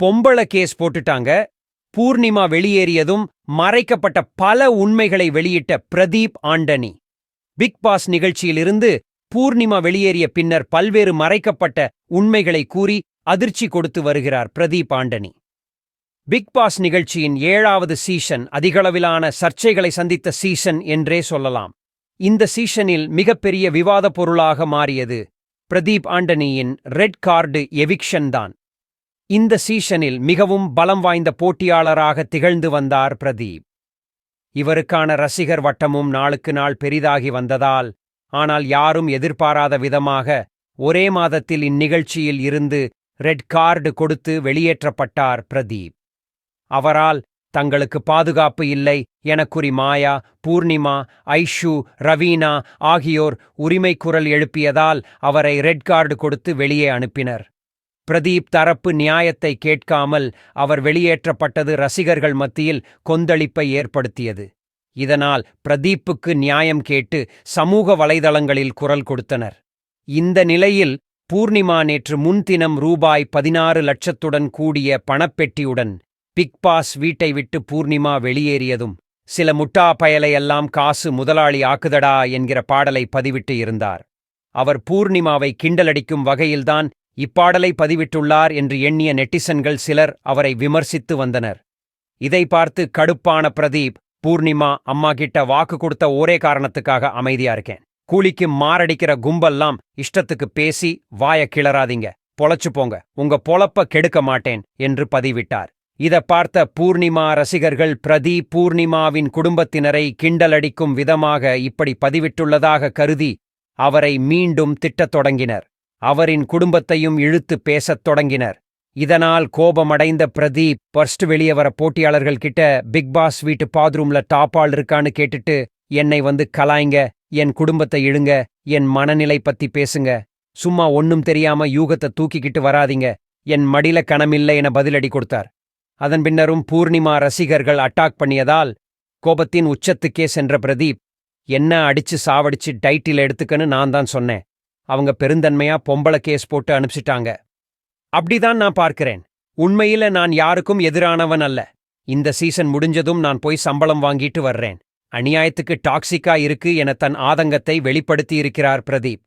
பொம்பள கேஸ் போட்டுட்டாங்க. பூர்ணிமா வெளியேறியதும் மறைக்கப்பட்ட பல உண்மைகளை வெளியிட்ட பிரதீப் ஆண்டனி. பிக் பாஸ் நிகழ்ச்சியிலிருந்து பூர்ணிமா வெளியேறிய பின்னர் பல்வேறு மறைக்கப்பட்ட உண்மைகளை கூறி அதிர்ச்சி கொடுத்து வருகிறார் பிரதீப் ஆண்டனி. பிக் பாஸ் நிகழ்ச்சியின் 7வது சீசன் அதிகளவிலான சர்ச்சைகளை சந்தித்த சீசன் என்றே சொல்லலாம். இந்த சீசனில் மிகப்பெரிய விவாதப் பொருளாக மாறியது பிரதீப் ஆண்டனியின் ரெட் கார்டு எவிக்ஷன் தான். இந்த சீசனில் மிகவும் பலம் வாய்ந்த போட்டியாளராக திகழ்ந்து வந்தார் பிரதீப். இவருக்கான ரசிகர் வட்டமும் நாளுக்கு நாள் பெரிதாகி வந்ததால், ஆனால் யாரும் எதிர்பாராத விதமாக ஒரே மாதத்தில் இந்நிகழ்ச்சியில் இருந்து ரெட் கார்டு கொடுத்து வெளியேற்றப்பட்டார் பிரதீப். அவரால் தங்களுக்கு பாதுகாப்பு இல்லை என கூறி மாயா, பூர்ணிமா, ஐஷு, ரவீனா ஆகியோர் உரிமை குரல் எழுப்பியதால் அவரை ரெட் கார்டு கொடுத்து வெளியே அனுப்பினர். பிரதீப் தரப்பு நியாயத்தை கேட்காமல் அவர் வெளியேற்றப்பட்டது ரசிகர்கள் மத்தியில் கொந்தளிப்பை ஏற்படுத்தியது. இதனால் பிரதீப்புக்கு நியாயம் கேட்டு சமூக வலைதளங்களில் குரல் கொடுத்தனர். இந்த நிலையில் பூர்ணிமா நேற்று முன்தினம் ரூபாய் 16 லட்சத்துடன் கூடிய பணப்பெட்டியுடன் பிக் பாஸ் வீட்டை விட்டு பூர்ணிமா வெளியேறியதும், சில முட்டா பயலையெல்லாம் காசு முதலாளி ஆக்குதடா என்கிற பாடலை பதிவிட்டு இருந்தார். அவர் பூர்ணிமாவை கிண்டலடிக்கும் வகையில்தான் இப்பாடலை பதிவிட்டுள்ளார் என்று எண்ணிய நெட்டிசன்கள் சிலர் அவரை விமர்சித்து வந்தனர். இதை பார்த்து கடுப்பான பிரதீப், பூர்ணிமா அம்மா கிட்ட வாக்கு கொடுத்த ஒரே காரணத்துக்காக அமைதியா இருக்கேன். கூலிக்கு மாரடிக்கிற கும்பல்லாம் இஷ்டத்துக்கு பேசி வாய கிளறாதீங்க, பொழைச்சு போங்க, உங்க பொழப்ப கெடுக்க மாட்டேன் என்று பதிவிட்டார். இத பார்த்த பூர்ணிமா ரசிகர்கள் பிரதீப் பூர்ணிமாவின் குடும்பத்தினரை கிண்டலடிக்கும் விதமாக இப்படி பதிவிட்டுள்ளதாக கருதி அவரை மீண்டும் திட்டத் தொடங்கினர். அவரின் குடும்பத்தையும் இழுத்து பேசத் தொடங்கினர். இதனால் கோபமடைந்த பிரதீப் ஃபர்ஸ்ட் வெளியே வர போட்டியாளர்கள் கிட்ட பிக் பாஸ் வீட்டு பாத்ரூம்ல டாப்பால் இருக்கான்னு கேட்டுட்டு, என்னை வந்து கலாய்ங்க, என் குடும்பத்தை இழுங்க, என் மனநிலை பத்தி பேசுங்க, சும்மா ஒன்னும் தெரியாம யூகத்தை தூக்கிக்கிட்டு வராதீங்க, என் மடில கணமில்லை என பதிலடி கொடுத்தார். அதன் பின்னரும் பூர்ணிமா ரசிகர்கள் அட்டாக் பண்ணியதால் கோபத்தின் உச்சத்துக்கே சென்ற பிரதீப், என்ன அடிச்சு சாவடிச்சு டைட்டில் எடுத்துக்கன்னு நான் தான் சொன்னேன், அவங்க பெருந்தன்மையா பொம்பள கேஸ் போட்டு அனுப்பிச்சிட்டாங்க. அப்படிதான் நான் பார்க்கிறேன். உண்மையில நான் யாருக்கும் எதிரானவன் அல்ல. இந்த சீசன் முடிஞ்சதும் நான் போய் சம்பளம் வாங்கிட்டு வர்றேன். அநியாயத்துக்கு டாக்ஸிக்கா இருக்கு என தன் ஆதங்கத்தை வெளிப்படுத்தியிருக்கிறார் பிரதீப்.